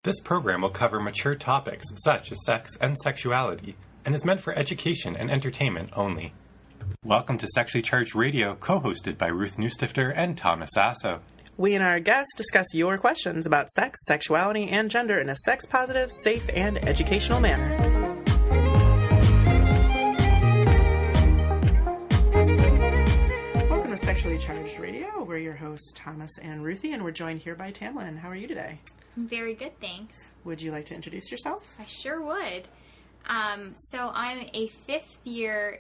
This program will cover mature topics such as sex and sexuality, and is meant for education and entertainment only. Welcome to Sexually Charged Radio, co-hosted by Ruth Newstifter and Thomas Sasso. We and our guests discuss your questions about sex, sexuality, and gender in a sex-positive, safe, and educational manner. Welcome to Sexually Charged Radio. We're your hosts, Thomas and Ruthie, and we're joined here by Tamlin. How are you today? I'm very good, thanks. Would you like to introduce yourself? I sure would. So I'm a fifth-year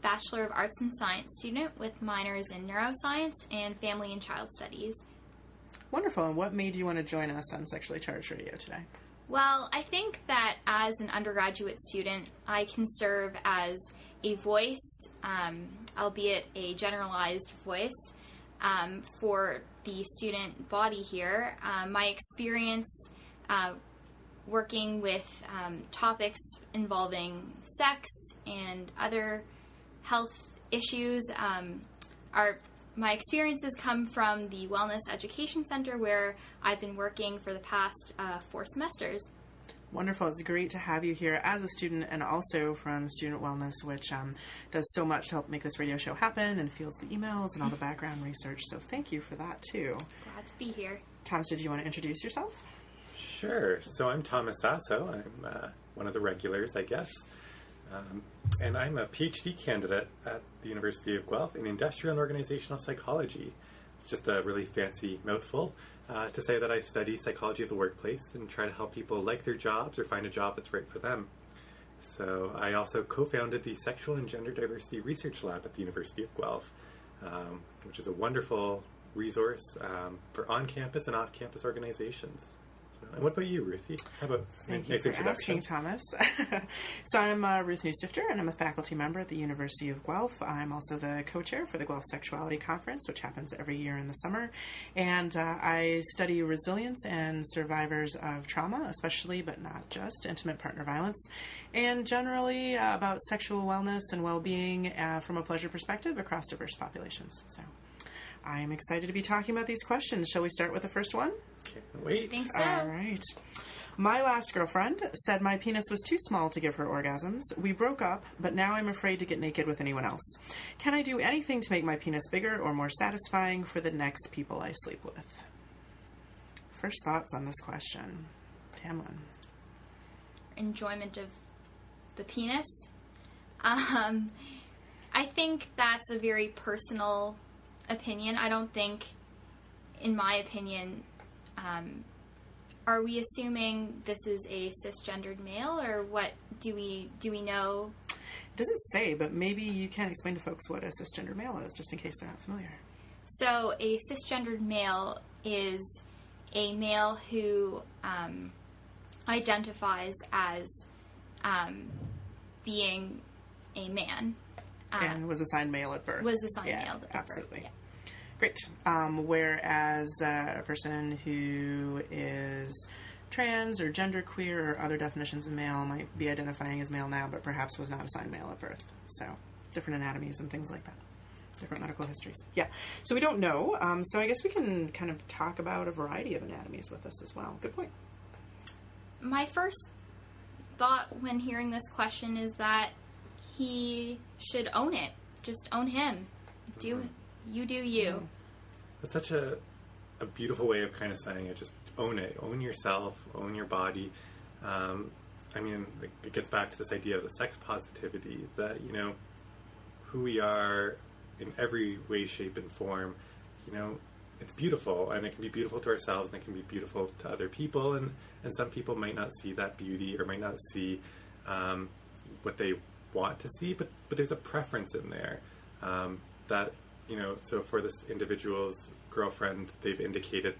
Bachelor of Arts and Science student with minors in neuroscience and family and child studies. Wonderful. And what made you want to join us on Sexually Charged Radio today? Well, I think that as an undergraduate student, I can serve as a voice, albeit a generalized voice, for the student body here. My experience working with topics involving sex and other health issues my experiences come from the Wellness Education Center, where I've been working for the past 4 semesters. Wonderful. It's great to have you here as a student and also from Student Wellness, which does so much to help make this radio show happen and fields the emails and all the background research. So thank you for that, too. Glad to be here. Thomas, did you want to introduce yourself? Sure. So I'm Thomas Sasso. I'm one of the regulars, I guess. And I'm a PhD candidate at the University of Guelph in Industrial and Organizational Psychology. It's just a really fancy mouthful to say that I study psychology of the workplace and try to help people like their jobs or find a job that's right for them. So I also co-founded the Sexual and Gender Diversity Research Lab at the University of Guelph, which is a wonderful resource for on-campus and off-campus organizations. And what about you, Ruthie? How about Thank you for asking, Thomas. So I'm Ruth Newstifter, and I'm a faculty member at the University of Guelph. I'm also the co-chair for the Guelph Sexuality Conference, which happens every year in the summer. And I study resilience and survivors of trauma, especially, but not just, intimate partner violence, and generally about sexual wellness and well-being from a pleasure perspective across diverse populations. So I'm excited to be talking about these questions. Shall we start with the first one? Can't wait. I think so. All right. My last girlfriend said my penis was too small to give her orgasms. We broke up, but now I'm afraid to get naked with anyone else. Can I do anything to make my penis bigger or more satisfying for the next people I sleep with? First thoughts on this question. Tamlin. Enjoyment of the penis. I think that's a very personal opinion. I don't think, in my opinion, are we assuming this is a cisgendered male, or what do we know? It doesn't say, but maybe you can explain to folks what a cisgendered male is, just in case they're not familiar. So a cisgendered male is a male who identifies as being a man. And was assigned male at birth. Was assigned male at absolutely. birth. Yeah. Great. Whereas a person who is trans or genderqueer or other definitions of male might be identifying as male now, but perhaps was not assigned male at birth. So different anatomies and things like that. Different medical histories. Yeah. So we don't know. So I guess we can kind of talk about a variety of anatomies with this as well. Good point. My first thought when hearing this question is that he should own it. Just own him. You do you. That's such a beautiful way of kind of saying it. Just own it. Own yourself. Own your body. I mean, it gets back to this idea of the sex positivity, that, you know, who we are in every way, shape, and form, you know, it's beautiful. And it can be beautiful to ourselves, and it can be beautiful to other people. And some people might not see that beauty or might not see what they want to see, but there's a preference in there that, you know, so for this individual's girlfriend, they've indicated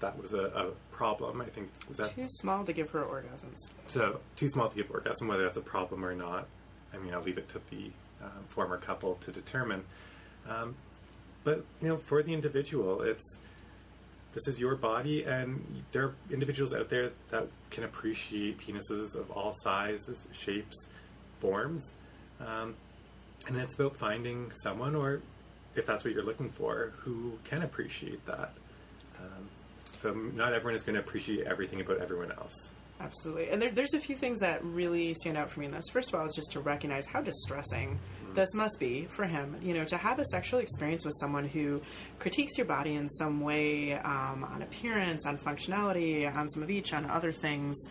that was a problem. I think, was that too small to give her orgasms? So too small to give orgasm, whether that's a problem or not, I mean, I'll leave it to the former couple to determine. But, you know, for the individual, this is your body, and there are individuals out there that can appreciate penises of all sizes, shapes, forms. And it's about finding someone, or if that's what you're looking for, who can appreciate that. So not everyone is going to appreciate everything about everyone else. Absolutely. And there's a few things that really stand out for me in this. First of all, is just to recognize how distressing this must be for him. You know, to have a sexual experience with someone who critiques your body in some way, on appearance, on functionality, on some of each, on other things.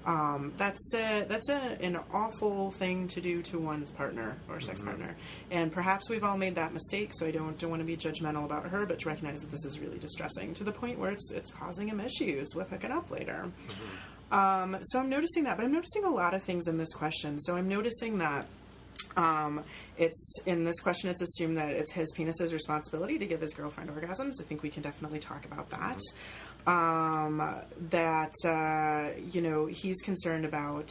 That's an awful thing to do to one's partner or sex partner. And perhaps we've all made that mistake, so I don't want to be judgmental about her, but to recognize that this is really distressing to the point where it's causing him issues with hooking up later. So I'm noticing that, but I'm noticing a lot of things in this question. So I'm noticing that it's in this question, it's assumed that it's his penis's responsibility to give his girlfriend orgasms. I think we can definitely talk about that. You know, he's concerned about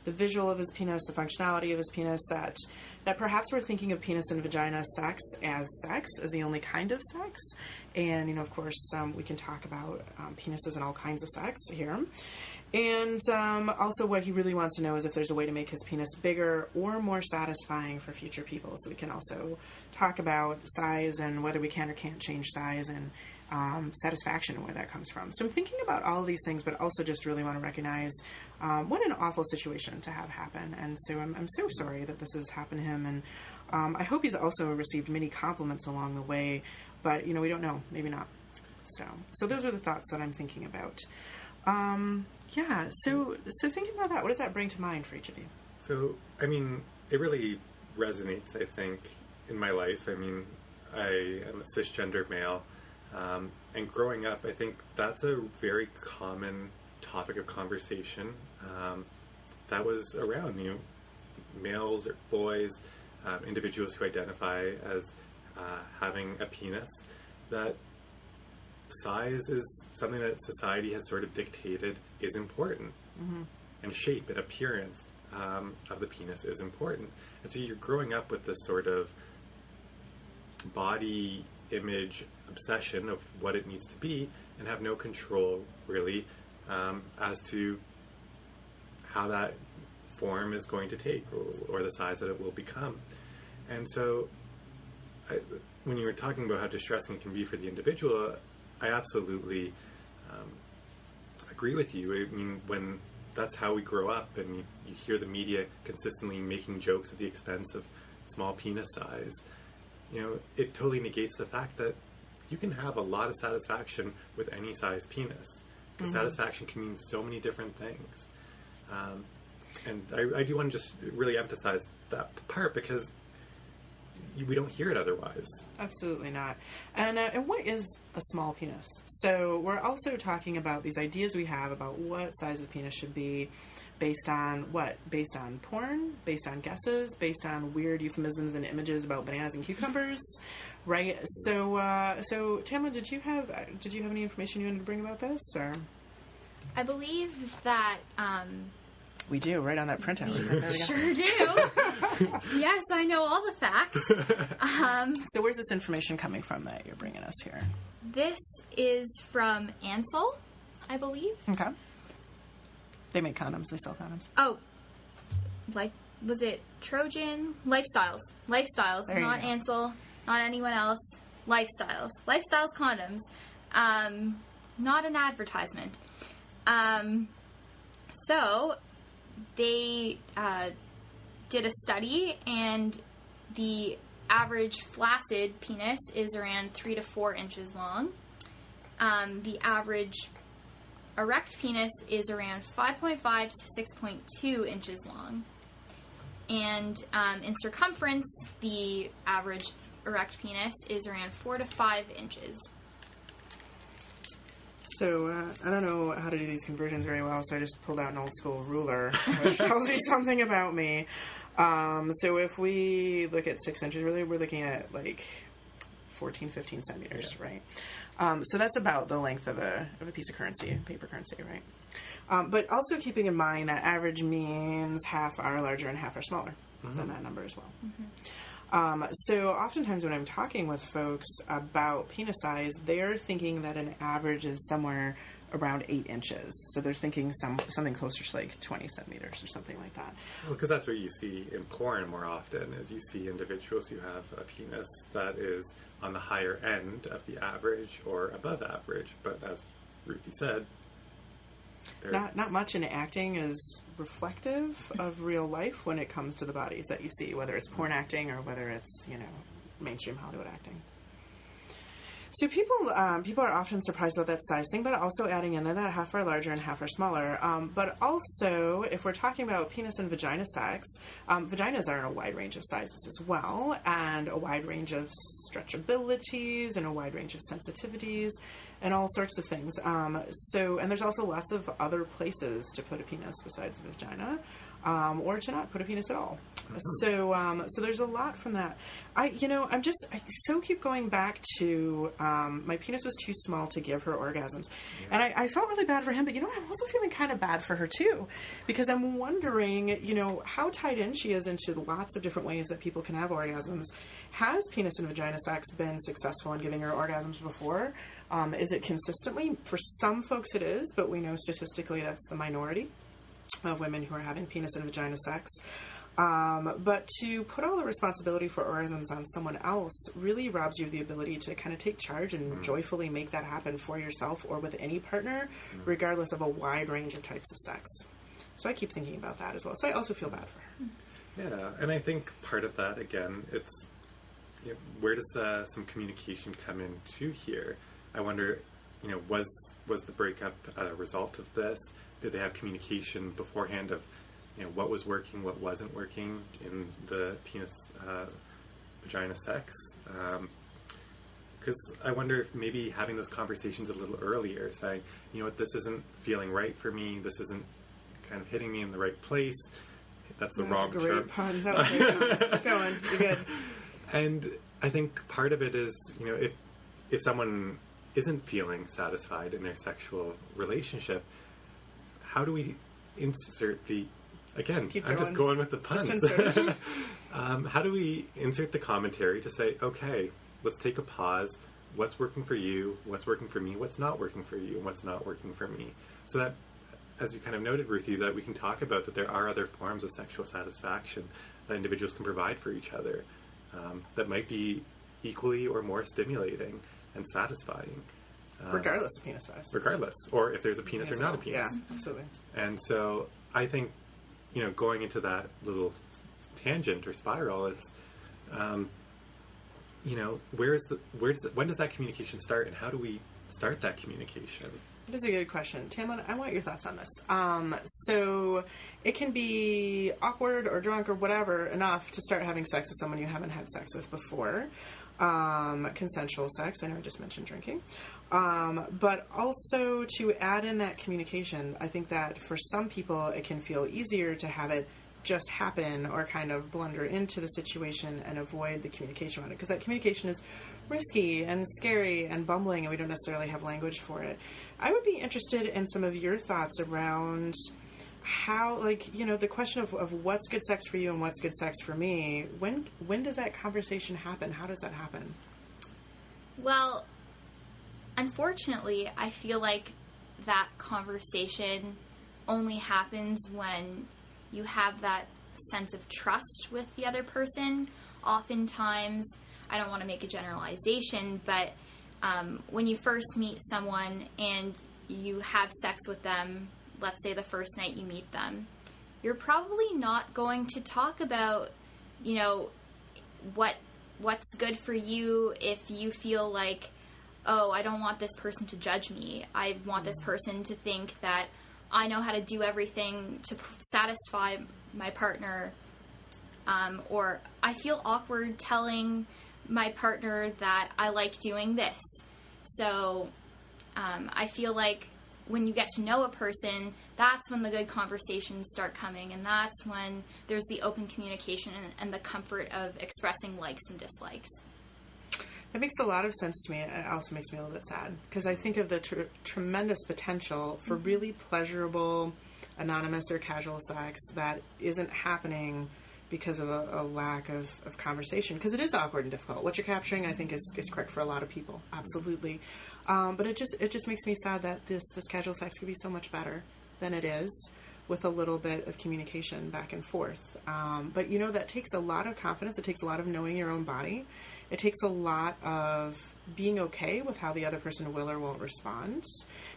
the visual of his penis, the functionality of his penis, that perhaps we're thinking of penis and vagina sex, as the only kind of sex. And, you know, of course, we can talk about penises and all kinds of sex here. And also what he really wants to know is if there's a way to make his penis bigger or more satisfying for future people. So we can also talk about size and whether we can or can't change size, and satisfaction and where that comes from. So I'm thinking about all of these things, but also just really want to recognize what an awful situation to have happen. And so I'm so sorry that this has happened to him. And I hope he's also received many compliments along the way, but, you know, we don't know. Maybe not. So those are the thoughts that I'm thinking about. Yeah, so thinking about that, what does that bring to mind for each of you? So, I mean, it really resonates, I think, in my life. I mean, I am a cisgender male, and growing up, I think that's a very common topic of conversation that was around, you know, males or boys, individuals who identify as having a penis, that size is something that society has sort of dictated is important. And shape and appearance of the penis is important. And so you're growing up with this sort of body image obsession of what it needs to be, and have no control really as to how that form is going to take, or the size that it will become. And so when you were talking about how distressing it can be for the individual, I absolutely agree with you. I mean, when that's how we grow up, and you hear the media consistently making jokes at the expense of small penis size, you know, it totally negates the fact that you can have a lot of satisfaction with any size penis. Because satisfaction can mean so many different things. And I do want to just really emphasize that part, because we don't hear it otherwise. Absolutely not. And what is a small penis? So we're also talking about these ideas we have about what size of penis should be, based on what? Based on porn? Based on guesses? Based on weird euphemisms and images about bananas and cucumbers? Right? So Tamla, did you have any information you wanted to bring about this, or? I believe that we do, right on that printout. There we go. Sure do. Yes, I know all the facts. So where's this information coming from that you're bringing us here? This is from Ansel, I believe. Okay. They make condoms. They sell condoms. Oh, was it Trojan? Lifestyles. There Not Ansel, not anyone else. Lifestyles condoms. Not an advertisement. So they did a study, and the average flaccid penis is around 3 to 4 inches long. The average erect penis is around 5.5 to 6.2 inches long. And in circumference, the average erect penis is around 4 to 5 inches. So, I don't know how to do these conversions very well, so I just pulled out an old school ruler, which tells you something about me. So if we look at 6 inches, really, we're looking at like 14, 15 centimeters, right? So that's about the length of a piece of currency, paper currency, right? But also keeping in mind that average means half are larger and half are smaller than that number as well. So oftentimes when I'm talking with folks about penis size, they're thinking that an average is somewhere around 8 inches. So they're thinking something closer to like 20 centimeters or something like that. Well, because that's what you see in porn more often, is you see individuals who have a penis that is on the higher end of the average or above average. But as Ruthie said, not much in acting is reflective of real life when it comes to the bodies that you see, whether it's porn acting or whether it's, mainstream Hollywood acting. So people are often surprised about that size thing, but also adding in there that half are larger and half are smaller. But also, if we're talking about penis and vagina sex, vaginas are in a wide range of sizes as well, and a wide range of stretchabilities and a wide range of sensitivities and all sorts of things. And there's also lots of other places to put a penis besides the vagina, or to not put a penis at all. So there's a lot from that. I so keep going back to, my penis was too small to give her orgasms. Yeah. And I felt really bad for him, but I'm also feeling kind of bad for her too, because I'm wondering, how tied in she is into lots of different ways that people can have orgasms. Has penis and vagina sex been successful in giving her orgasms before? Is it consistently? For some folks it is, but we know statistically that's the minority of women who are having penis and vagina sex. But to put all the responsibility for orgasms on someone else really robs you of the ability to kind of take charge and joyfully make that happen for yourself or with any partner, regardless of a wide range of types of sex. So I keep thinking about that as well. So I also feel bad for her. Yeah, and I think part of that, again, it's where does some communication come in too here? I wonder, was the breakup a result of this? Did they have communication beforehand of what was working, what wasn't working in the penis vagina sex? Because I wonder if maybe having those conversations a little earlier, saying, this isn't feeling right for me, this isn't kind of hitting me in the right place. That's the wrong term. Great pun. That was a great pun. Keep going. You're good. And I think part of it is, if someone isn't feeling satisfied in their sexual relationship, how do we insert the... Again, I'm just going with the puns. Just insert. How do we insert the commentary to say, okay, let's take a pause. What's working for you? What's working for me? What's not working for you? And what's not working for me? So that, as you kind of noted, Ruthie, that we can talk about that there are other forms of sexual satisfaction that individuals can provide for each other that might be equally or more stimulating and satisfying. Regardless of penis size. Regardless. Or if there's a penis or not a penis. Yeah, absolutely. And so I think, going into that little tangent or spiral, it's, when does that communication start, and how do we start that communication? That is a good question. Tamlin, I want your thoughts on this. So it can be awkward or drunk or whatever enough to start having sex with someone you haven't had sex with before. Consensual sex. I know I just mentioned drinking. But also to add in that communication, I think that for some people it can feel easier to have it just happen or kind of blunder into the situation and avoid the communication around it. Because that communication is risky and scary and bumbling, and we don't necessarily have language for it. I would be interested in some of your thoughts around how, the question of what's good sex for you and what's good sex for me. When does that conversation happen? How does that happen? Well, unfortunately, I feel like that conversation only happens when you have that sense of trust with the other person. Oftentimes, I don't want to make a generalization, but when you first meet someone and you have sex with them, let's say the first night you meet them, you're probably not going to talk about, what's good for you if you feel like, oh, I don't want this person to judge me. I want this person to think that I know how to do everything to satisfy my partner. Or I feel awkward telling my partner that I like doing this. So I feel like when you get to know a person, that's when the good conversations start coming, and that's when there's the open communication and the comfort of expressing likes and dislikes. That makes a lot of sense to me. It also makes me a little bit sad, because I think of the tremendous potential for really pleasurable, anonymous or casual sex that isn't happening because of a lack of conversation, because it is awkward and difficult. What you're capturing, I think, is correct for a lot of people. Absolutely. But it just makes me sad that this casual sex could be so much better than it is with a little bit of communication back and forth. But that takes a lot of confidence. It takes a lot of knowing your own body. It takes a lot of being okay with how the other person will or won't respond.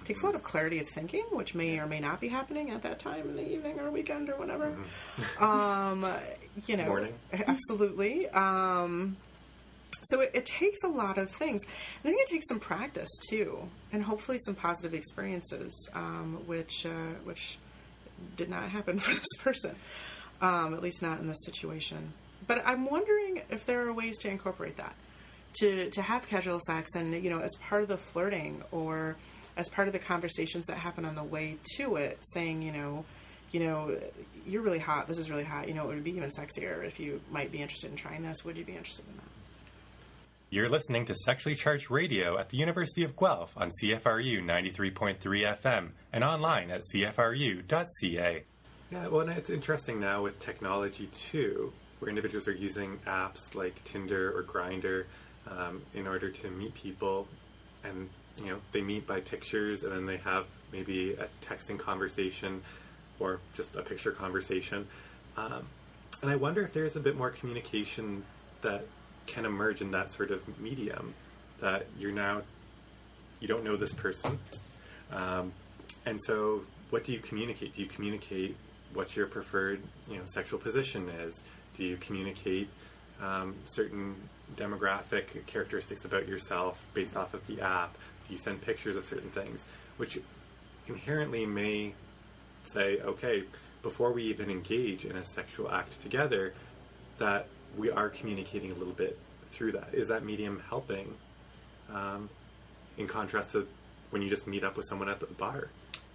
It takes a lot of clarity of thinking, which may or may not be happening at that time in the evening or weekend or whatever. You know, Morning. Absolutely. So it takes a lot of things. And I think it takes some practice too, and hopefully some positive experiences, which did not happen for this person, at least not in this situation. But I'm wondering if there are ways to incorporate that, to have casual sex, and as part of the flirting or as part of the conversations that happen on the way to it, saying you're really hot. This is really hot. It would be even sexier if you might be interested in trying this. Would you be interested in that? You're listening to Sexually Charged Radio at the University of Guelph on CFRU 93.3 FM and online at cfru.ca. Yeah, well, and it's interesting now with technology too, where individuals are using apps like Tinder or Grindr in order to meet people, and they meet by pictures, and then they have maybe a texting conversation or just a picture conversation. And I wonder if there's a bit more communication that can emerge in that sort of medium, that you don't know this person. And so what do you communicate? Do you communicate what your preferred, sexual position is? Do you communicate certain demographic characteristics about yourself based off of the app? Do you send pictures of certain things? Which inherently may say, okay, before we even engage in a sexual act together, that we are communicating a little bit through that. Is that medium helping in contrast to when you just meet up with someone at the bar?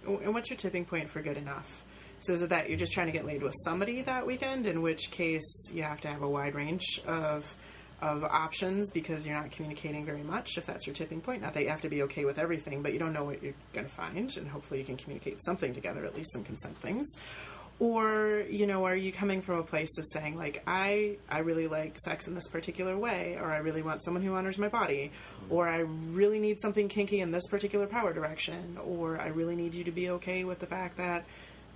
And what's your tipping point for good enough? So is it that you're just trying to get laid with somebody that weekend, in which case you have to have a wide range of options because you're not communicating very much, if that's your tipping point? Not that you have to be okay with everything, but you don't know what you're going to find, and hopefully you can communicate something together, at least some consent things. Or, are you coming from a place of saying, like, I really like sex in this particular way, or I really want someone who honors my body, or I really need something kinky in this particular power direction, or I really need you to be okay with the fact that,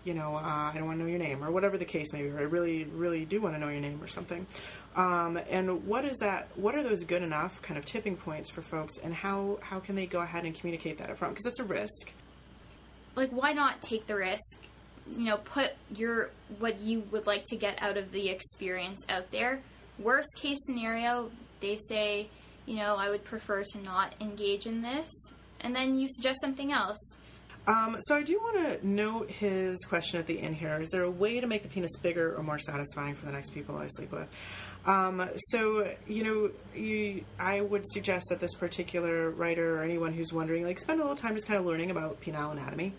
I don't want to know your name, or whatever the case may be, or I really, really do want to know your name or something. And what is that? What are those good enough kind of tipping points for folks, and how can they go ahead and communicate that up front? Because it's a risk. Like, why not take the risk? Put what you would like to get out of the experience out there. Worst case scenario, they say, I would prefer to not engage in this, and then you suggest something else. So I do want to note his question at the end here. Is there a way to make the penis bigger or more satisfying for the next people I sleep with? I would suggest that this particular writer, or anyone who's wondering, spend a little time just kind of learning about penile anatomy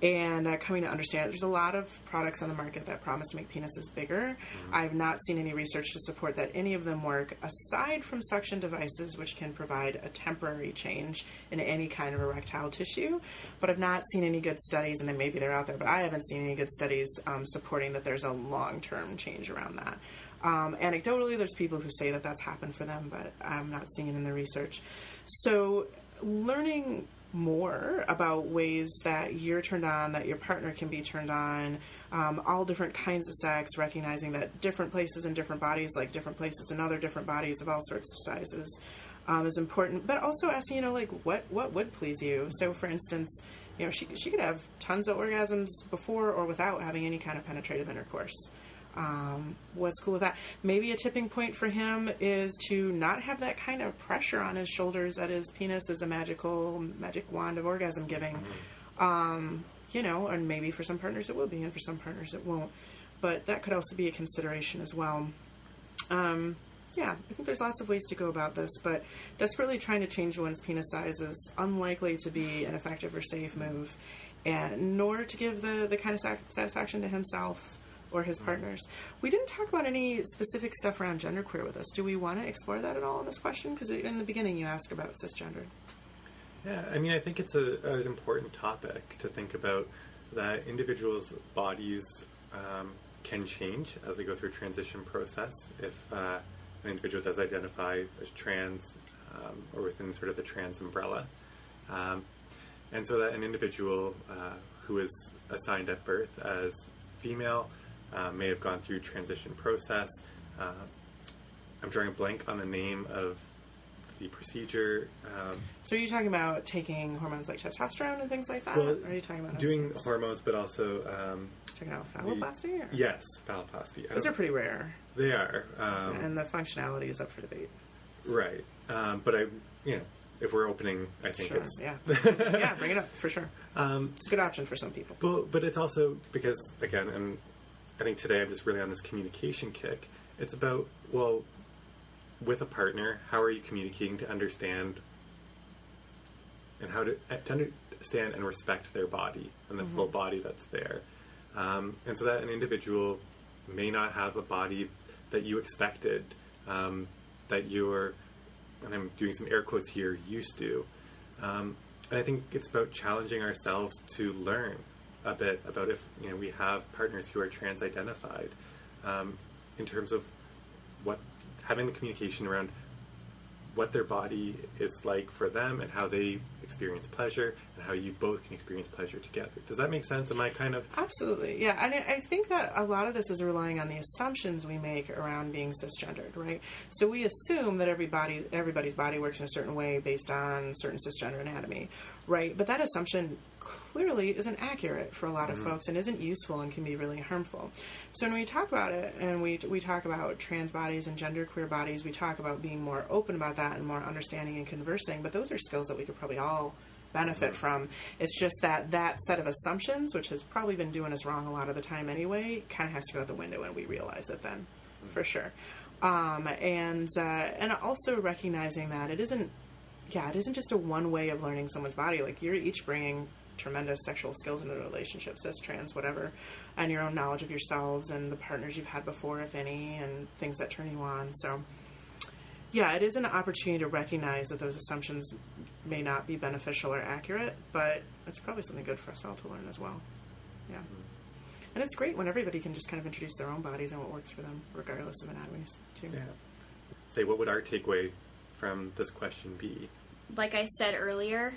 and coming to understand it. There's a lot of products on the market that promise to make penises bigger. I've not seen any research to support that any of them work, aside from suction devices, which can provide a temporary change in any kind of erectile tissue. But I've not seen any good studies, and then maybe they're out there, but I haven't seen any good studies supporting that there's a long-term change around that. Anecdotally, there's people who say that that's happened for them, but I'm not seeing it in the research. So learning more about ways that you're turned on, that your partner can be turned on, all different kinds of sex, recognizing that different places in different bodies, like different places in other different bodies of all sorts of sizes, is important. But also asking, what would please you? So, for instance, she could have tons of orgasms before or without having any kind of penetrative intercourse. What's cool with that? Maybe a tipping point for him is to not have that kind of pressure on his shoulders that his penis is a magic wand of orgasm giving. And maybe for some partners it will be, and for some partners it won't. But that could also be a consideration as well. I think there's lots of ways to go about this, but desperately trying to change one's penis size is unlikely to be an effective or safe move, and nor to give the kind of satisfaction to himself or his partners. We didn't talk about any specific stuff around genderqueer with us. Do we want to explore that at all in this question? Because in the beginning you asked about cisgender. Yeah, I think it's an important topic to think about, that individuals' bodies can change as they go through a transition process. If an individual does identify as trans or within sort of the trans umbrella. And so that an individual who is assigned at birth as female may have gone through transition process. I'm drawing a blank on the name of the procedure. So are you talking about taking hormones like testosterone and things like that? Well, or are you talking about doing hormones, but also checking out phalloplasty? Or? Yes, phalloplasty. Those are pretty rare. They are, and the functionality is up for debate. Right, but if we're opening, I think sure, it's yeah, bring it up for sure. It's a good option for some people. But it's also because again, and I think today I'm just really on this communication kick. It's about, well, with a partner, how are you communicating to understand and how to understand and respect their body and the full body that's there. And so that an individual may not have a body that you expected, that you're, and I'm doing some air quotes here, used to. And I think it's about challenging ourselves to learn a bit about if we have partners who are trans-identified, in terms of having the communication around what their body is like for them and how they experience pleasure and how you both can experience pleasure together. Does that make sense? Am I kind of... Absolutely, yeah. And I think that a lot of this is relying on the assumptions we make around being cisgendered, right? So we assume that everybody's body works in a certain way based on certain cisgender anatomy, right? But that assumption clearly isn't accurate for a lot of folks and isn't useful and can be really harmful. So when we talk about it and we talk about trans bodies and genderqueer bodies, we talk about being more open about that and more understanding and conversing, but those are skills that we could probably all benefit from. It's just that set of assumptions, which has probably been doing us wrong a lot of the time anyway, kind of has to go out the window and we realize it then, for sure. And also recognizing that it isn't just a one way of learning someone's body. Like, you're each bringing tremendous sexual skills into a relationship, cis, trans, whatever, and your own knowledge of yourselves and the partners you've had before, if any, and things that turn you on. So, yeah, it is an opportunity to recognize that those assumptions may not be beneficial or accurate, but it's probably something good for us all to learn as well. Yeah. And it's great when everybody can just kind of introduce their own bodies and what works for them, regardless of anatomies, too. Yeah. Say, what would our takeaway from this question be? Like I said earlier,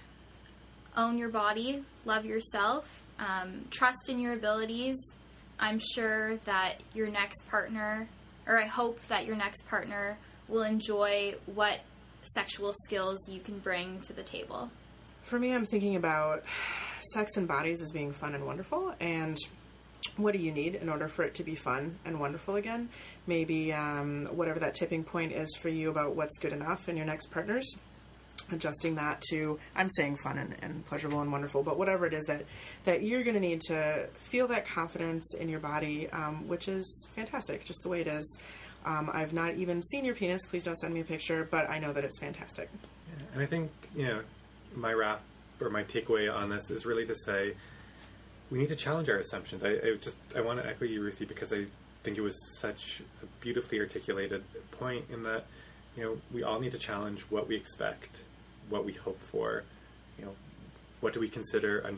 own your body, love yourself, trust in your abilities. I'm sure that your next partner, or I hope that your next partner will enjoy what sexual skills you can bring to the table. For me, I'm thinking about sex and bodies as being fun and wonderful, and what do you need in order for it to be fun and wonderful again? Maybe whatever that tipping point is for you about what's good enough in your next partners, adjusting that to, I'm saying fun and pleasurable and wonderful, but whatever it is that you're going to need to feel that confidence in your body, which is fantastic, just the way it is. I've not even seen your penis, please don't send me a picture, but I know that it's fantastic. Yeah, and I think, my wrap or my takeaway on this is really to say we need to challenge our assumptions. I want to echo you, Ruthie, because I think it was such a beautifully articulated point in that, we all need to challenge what we expect, what we hope for, what do we consider,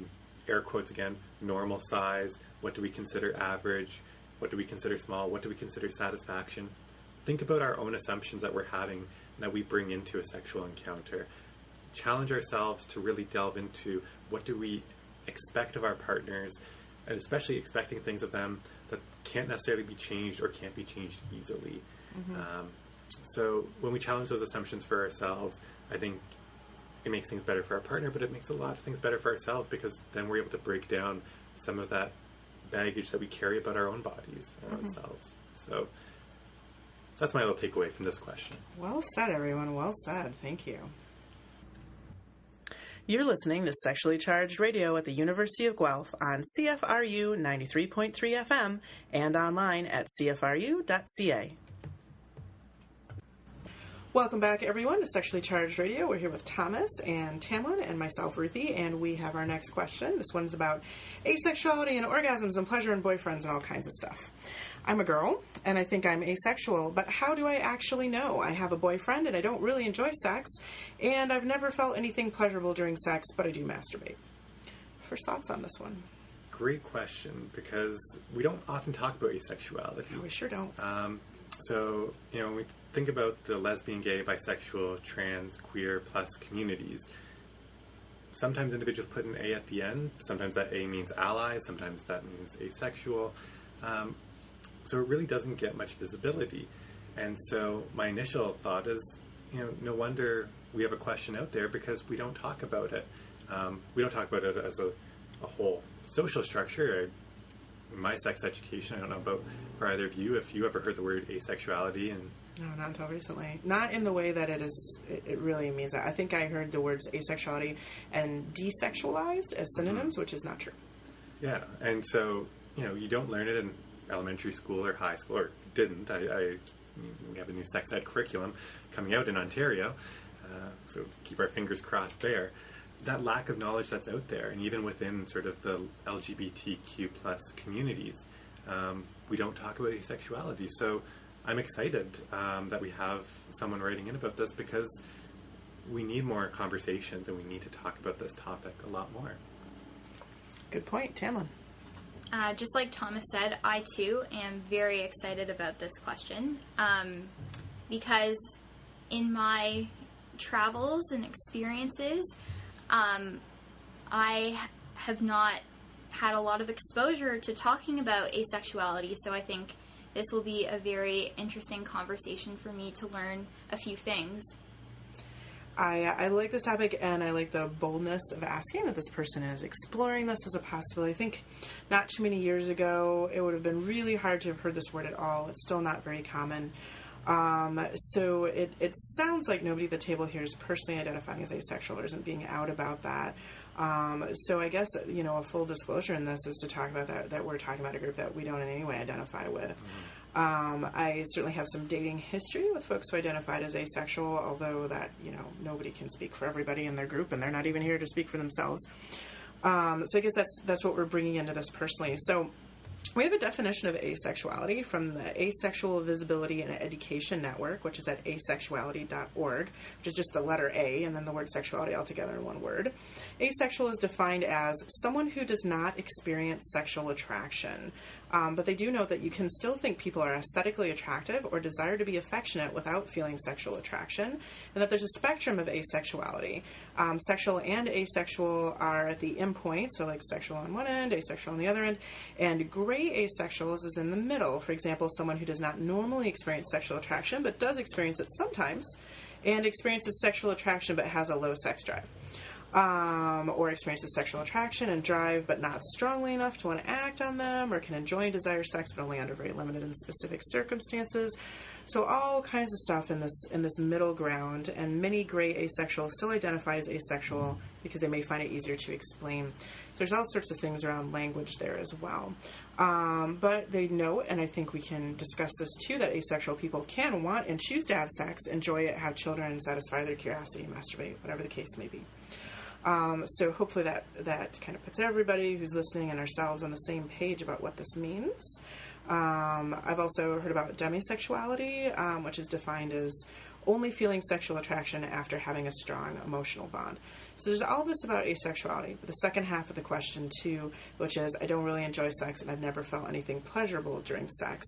air quotes again, normal size, what do we consider average, what do we consider small, what do we consider satisfaction. Think about our own assumptions that we're having and that we bring into a sexual encounter. Challenge ourselves to really delve into what do we expect of our partners, and especially expecting things of them that can't necessarily be changed or can't be changed easily. So when we challenge those assumptions for ourselves, I think it makes things better for our partner, but it makes a lot of things better for ourselves, because then we're able to break down some of that baggage that we carry about our own bodies and our own selves. So that's my little takeaway from this question. Well said, everyone. Well said. Thank you. You're listening to Sexually Charged Radio at the University of Guelph on CFRU 93.3 FM and online at cfru.ca. Welcome back, everyone, to Sexually Charged Radio. We're here with Thomas and Tamlin and myself, Ruthie, and we have our next question. This one's about asexuality and orgasms and pleasure and boyfriends and all kinds of stuff. I'm a girl, and I think I'm asexual, but how do I actually know? I have a boyfriend, and I don't really enjoy sex, and I've never felt anything pleasurable during sex, but I do masturbate. First thoughts on this one? Great question, because we don't often talk about asexuality. No, we sure don't. So, when we think about the lesbian, gay, bisexual, trans, queer, plus communities, sometimes individuals put an A at the end. Sometimes that A means ally. Sometimes that means asexual. So it really doesn't get much visibility. And so my initial thought is, no wonder we have a question out there, because we don't talk about it. We don't talk about it as a whole social structure. My sex education, I don't know about for either of you, if you ever heard the word asexuality. And no, not until recently. Not in the way that it really means that. I think I heard the words asexuality and desexualized as synonyms, which is not true. Yeah, and so, you don't learn it in elementary school or high school, or didn't. We have a new sex ed curriculum coming out in Ontario, so keep our fingers crossed there. That lack of knowledge that's out there, and even within sort of the LGBTQ plus communities, we don't talk about asexuality. So I'm excited that we have someone writing in about this, because we need more conversations and we need to talk about this topic a lot more. Good point. Tamlin. Just like Thomas said, I too am very excited about this question, because in my travels and experiences, I have not had a lot of exposure to talking about asexuality, so I think this will be a very interesting conversation for me to learn a few things. I like this topic, and I like the boldness of asking that this person is exploring this as a possibility. I think not too many years ago, it would have been really hard to have heard this word at all. It's still not very common. So it sounds like nobody at the table here is personally identifying as asexual or isn't being out about that. So I guess, a full disclosure in this is to talk about that we're talking about a group that we don't in any way identify with. I certainly have some dating history with folks who identified as asexual, although that, nobody can speak for everybody in their group, and they're not even here to speak for themselves. So I guess that's what we're bringing into this personally. So we have a definition of asexuality from the Asexual Visibility and Education Network, which is at asexuality.org, which is just the letter A and then the word sexuality all together in one word. Asexual is defined as someone who does not experience sexual attraction. But they do note that you can still think people are aesthetically attractive or desire to be affectionate without feeling sexual attraction, and that there's a spectrum of asexuality. Sexual and asexual are at the endpoint, so like sexual on one end, asexual on the other end, and gray asexuals is in the middle. For example, someone who does not normally experience sexual attraction but does experience it sometimes, and experiences sexual attraction but has a low sex drive. Or experiences sexual attraction and drive but not strongly enough to want to act on them, or can enjoy and desire sex but only under very limited and specific circumstances. So all kinds of stuff in this middle ground, and many gray asexuals still identify as asexual because they may find it easier to explain. So there's all sorts of things around language there as well. But they note, and I think we can discuss this too, that asexual people can want and choose to have sex, enjoy it, have children, satisfy their curiosity, masturbate, whatever the case may be. So hopefully that kind of puts everybody who's listening and ourselves on the same page about what this means. I've also heard about demisexuality, which is defined as only feeling sexual attraction after having a strong emotional bond. So there's all this about asexuality, but the second half of the question too, which is I don't really enjoy sex and I've never felt anything pleasurable during sex,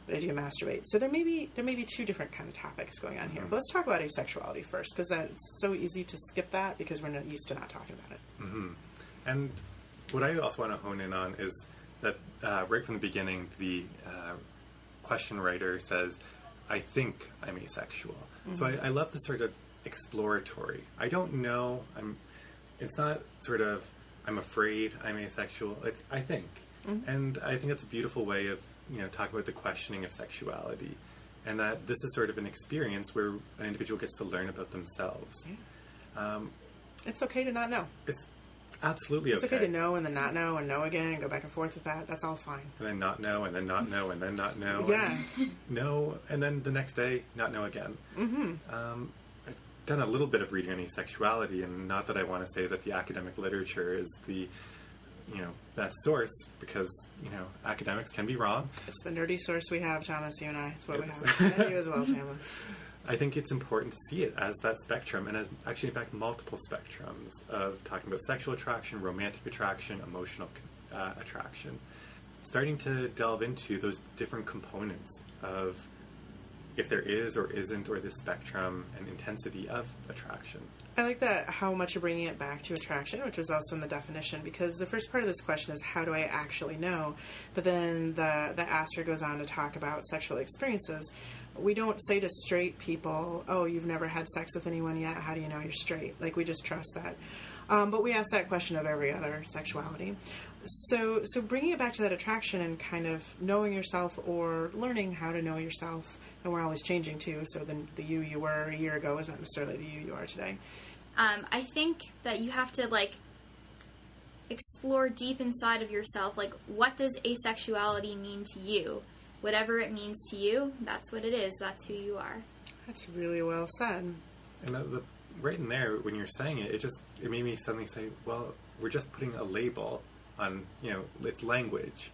but I do masturbate. So there may be two different kind of topics going on here. But let's talk about asexuality first, because it's so easy to skip that because we're not used to not talking about it. Mm-hmm. And what I also want to hone in on is that right from the beginning, the question writer says, I think I'm asexual. Mm-hmm. So I love the sort of exploratory. I don't know. It's not sort of, I'm afraid I'm asexual. It's, I think. Mm-hmm. And I think that's a beautiful way of, talking about the questioning of sexuality. And that this is sort of an experience where an individual gets to learn about themselves. Yeah. It's okay to not know. It's absolutely okay. It's okay to know and then not know and know again and go back and forth with that. That's all fine. And then not know and then not know and then not know. Yeah. And know and then the next day not know again. Mm-hmm. I've done a little bit of reading on asexuality, and not that I want to say that the academic literature is the best source, because academics can be wrong. It's the nerdy source we have, Thomas. You and I. It's what we have. And you as well, Tamlin. I think it's important to see it as that spectrum, and as actually, in fact, multiple spectrums of talking about sexual attraction, romantic attraction, emotional attraction. Starting to delve into those different components of if there is or isn't, or the spectrum and intensity of attraction. I like that, how much you're bringing it back to attraction, which was also in the definition, because the first part of this question is, how do I actually know? But then the asker goes on to talk about sexual experiences. We don't say to straight people, oh, you've never had sex with anyone yet, how do you know you're straight? Like, we just trust that. But we ask that question of every other sexuality. So bringing it back to that attraction and kind of knowing yourself, or learning how to know yourself. And we're always changing too, so the you were a year ago is not necessarily the you are today. I think that you have to, like, explore deep inside of yourself, like, what does asexuality mean to you? Whatever it means to you, that's what it is. That's who you are. That's really well said. And right in there, when you're saying it, it made me suddenly say, well, we're just putting a label on, its language.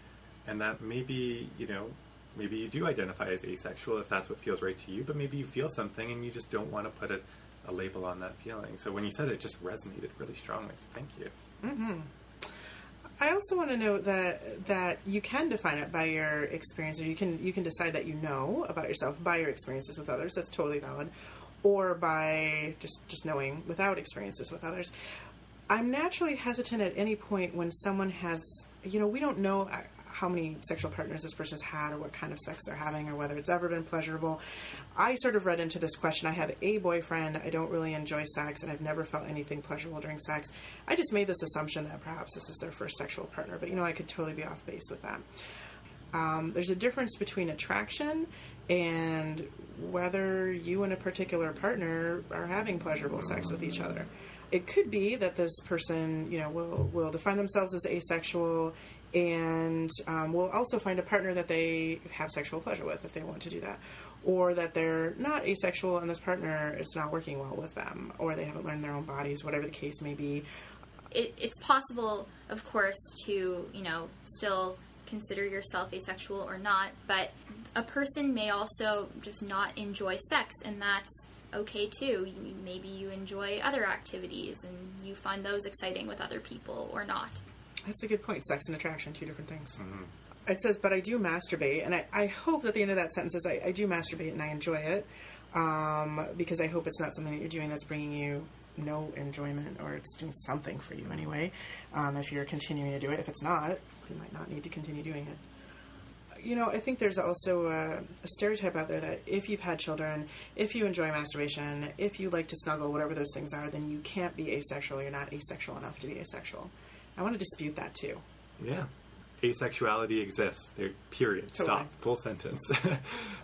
And that maybe you do identify as asexual if that's what feels right to you, but maybe you feel something and you just don't want to put a label on that feeling. So when you said it, just resonated really strongly. So thank you. Mm-hmm. I also want to note that you can define it by your experience, or you can decide that you know about yourself by your experiences with others. That's totally valid. Or by just knowing without experiences with others. I'm naturally hesitant at any point when someone has, we don't know how many sexual partners this person's had, or what kind of sex they're having, or whether it's ever been pleasurable. I sort of read into this question, I had a boyfriend, I don't really enjoy sex, and I've never felt anything pleasurable during sex. I just made this assumption that perhaps this is their first sexual partner, but I could totally be off base with that. There's a difference between attraction and whether you and a particular partner are having pleasurable sex with each other. It could be that this person, will define themselves as asexual, and will also find a partner that they have sexual pleasure with if they want to do that. Or that they're not asexual and this partner is not working well with them, or they haven't learned their own bodies, whatever the case may be. It's possible, of course, to, still consider yourself asexual or not, but a person may also just not enjoy sex, and that's okay too. Maybe you enjoy other activities and you find those exciting with other people or not. That's a good point. Sex and attraction, two different things. Mm-hmm. It says, but I do masturbate, and I hope that the end of that sentence is, I do masturbate and I enjoy it, because I hope it's not something that you're doing that's bringing you no enjoyment, or it's doing something for you anyway. If you're continuing to do it, if it's not, you might not need to continue doing it. I think there's also a stereotype out there that if you've had children, if you enjoy masturbation, if you like to snuggle, whatever those things are, then you can't be asexual. You're not asexual enough to be asexual. I want to dispute that too. Yeah. Asexuality exists. There, period. Totally. Stop. Full sentence.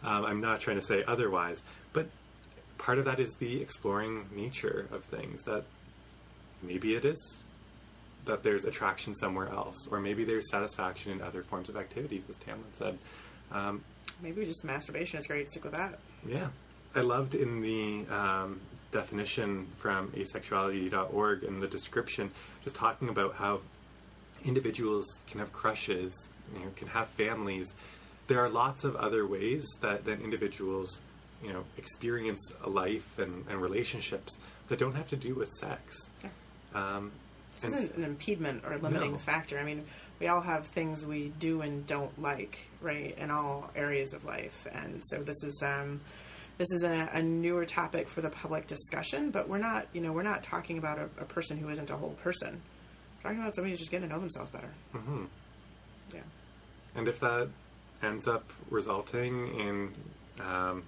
I'm not trying to say otherwise. But part of that is the exploring nature of things, that maybe it is that there's attraction somewhere else, or maybe there's satisfaction in other forms of activities, as Tamlin said. Maybe just masturbation is great. Stick with that. Yeah. I loved in the definition from asexuality.org and the description, just talking about how individuals can have crushes, can have families. There are lots of other ways that individuals, experience a life and relationships that don't have to do with sex. Yeah. This isn't an impediment or a limiting factor. I mean, we all have things we do and don't like, right, in all areas of life. And so this is a newer topic for the public discussion, but we're not talking about a person who isn't a whole person. We're talking about somebody who's just getting to know themselves better. Mm-hmm. Yeah. And if that ends up resulting in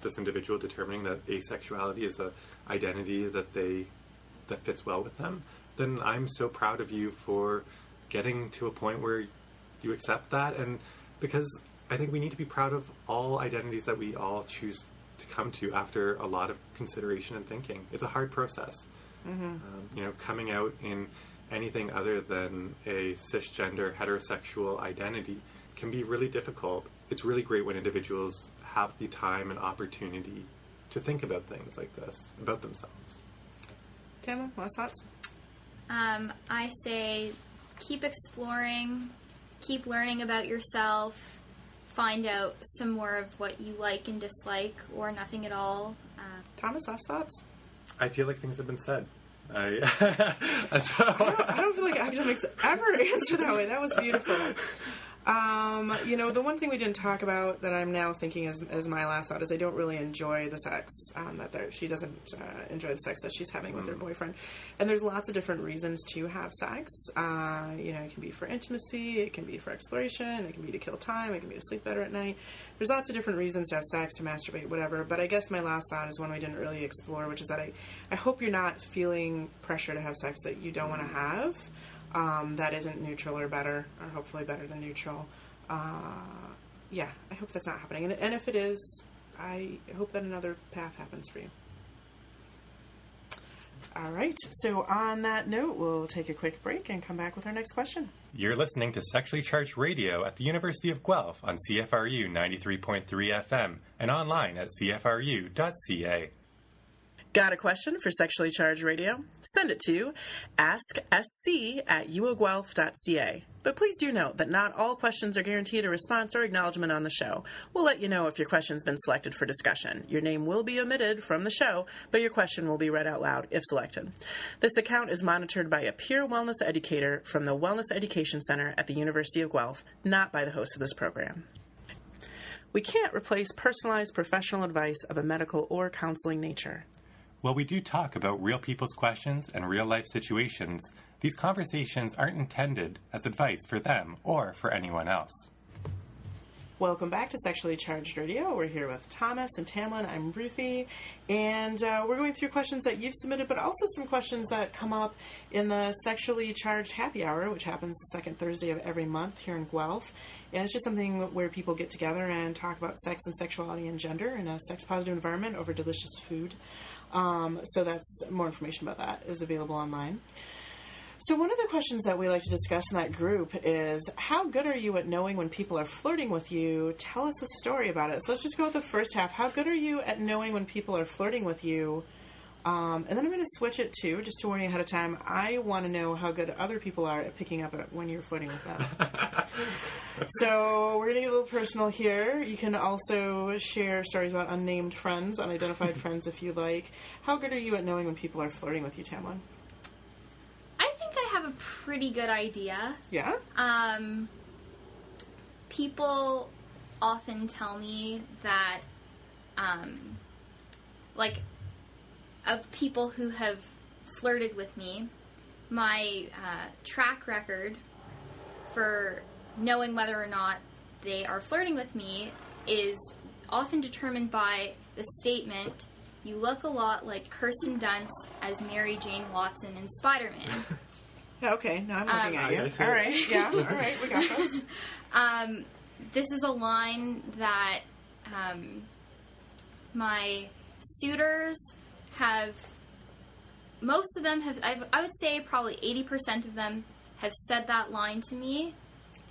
this individual determining that asexuality is an identity that fits well with them, then I'm so proud of you for getting to a point where you accept that. And because I think we need to be proud of all identities that we all choose to come to after a lot of consideration and thinking. It's a hard process. Mm-hmm. Coming out in anything other than a cisgender heterosexual identity can be really difficult. It's really great when individuals have the time and opportunity to think about things like this, about themselves. Tamla, last thoughts? I say keep exploring, keep learning about yourself, find out some more of what you like and dislike, or nothing at all. Thomas, last thoughts? I feel like things have been said. I don't feel like academics ever answer that way. That was beautiful. The one thing we didn't talk about that I'm now thinking as my last thought is I don't really enjoy the sex, she doesn't enjoy the sex that she's having with her boyfriend. And there's lots of different reasons to have sex. It can be for intimacy, it can be for exploration, it can be to kill time, it can be to sleep better at night. There's lots of different reasons to have sex, to masturbate, whatever. But I guess my last thought is one we didn't really explore, which is that I hope you're not feeling pressure to have sex that you don't want to have. That isn't neutral or better, or hopefully better than neutral. I hope that's not happening. And if it is, I hope that another path happens for you. All right. So on that note, we'll take a quick break and come back with our next question. You're listening to Sexually Charged Radio at the University of Guelph on CFRU 93.3 FM and online at cfru.ca. Got a question for Sexually Charged Radio? Send it to asksc@uoguelph.ca. But please do note that not all questions are guaranteed a response or acknowledgement on the show. We'll let you know if your question's been selected for discussion. Your name will be omitted from the show, but your question will be read out loud if selected. This account is monitored by a peer wellness educator from the Wellness Education Center at the University of Guelph, not by the host of this program. We can't replace personalized professional advice of a medical or counseling nature. While we do talk about real people's questions and real-life situations, these conversations aren't intended as advice for them or for anyone else. Welcome back to Sexually Charged Radio. We're here with Thomas and Tamlin. I'm Ruthie, and we're going through questions that you've submitted, but also some questions that come up in the Sexually Charged Happy Hour, which happens the second Thursday of every month here in Guelph. And it's just something where people get together and talk about sex and sexuality and gender in a sex-positive environment over delicious food. So that's more information about that is available online. So one of the questions that we like to discuss in that group is, how good are you at knowing when people are flirting with you? Tell us a story about it. So let's just go with the first half. How good are you at knowing when people are flirting with you? And then I'm going to switch it to, just to warn you ahead of time, I want to know how good other people are at picking up at when you're flirting with them. So we're going to get a little personal here. You can also share stories about unnamed friends, unidentified friends if you like. How good are you at knowing when people are flirting with you, Tamlin? I think I have a pretty good idea. Yeah? People often tell me that, of people who have flirted with me, my track record for knowing whether or not they are flirting with me is often determined by the statement, "You look a lot like Kirsten Dunst as Mary Jane Watson in Spider-Man." Okay, now I'm looking at you. All right, yeah, all right, we got this. This is a line that my suitors have, most of them have, I would say probably 80% of them have said that line to me.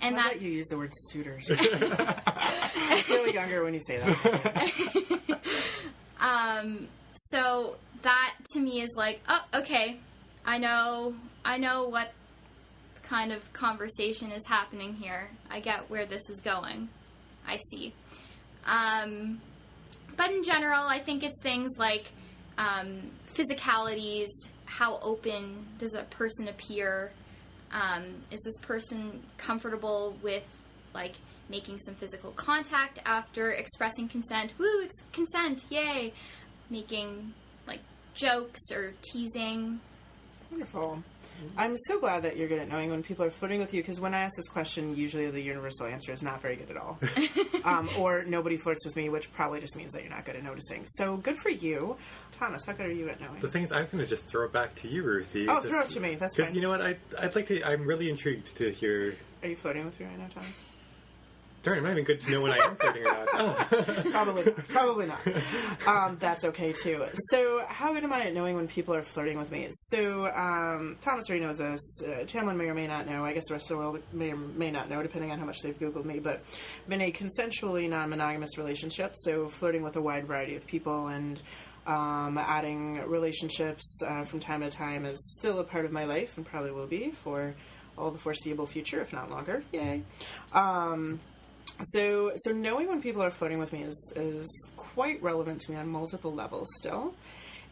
And that you use the word suitors. I feel younger when you say that. So that to me is like, oh, okay, I know what kind of conversation is happening here. I get where this is going. I see. But in general, I think it's things like physicalities, how open does a person appear, is this person comfortable with, like, making some physical contact after expressing consent, woo, consent, yay, making, like, jokes or teasing. Wonderful. I'm so glad that you're good at knowing when people are flirting with you, because when I ask this question, usually the universal answer is not very good at all. Or nobody flirts with me, which probably just means that you're not good at noticing. So good for you. Thomas, how good are you at knowing? The thing is, I was going to just throw it back to you, Ruthie. Oh, throw it to me. That's fine. Because you know what? I'd like to, I'm really intrigued to hear. Are you flirting with me right now, Thomas? Darn, it might have been good to know when I am flirting or not. Oh. Probably not. That's okay, too. So, how good am I at knowing when people are flirting with me? So, Thomas already knows this. Tamlin may or may not know. I guess the rest of the world may or may not know, depending on how much they've Googled me. But I've been in a consensually non-monogamous relationship, so flirting with a wide variety of people and adding relationships from time to time is still a part of my life and probably will be for all the foreseeable future, if not longer. Yay. So knowing when people are flirting with me is quite relevant to me on multiple levels still.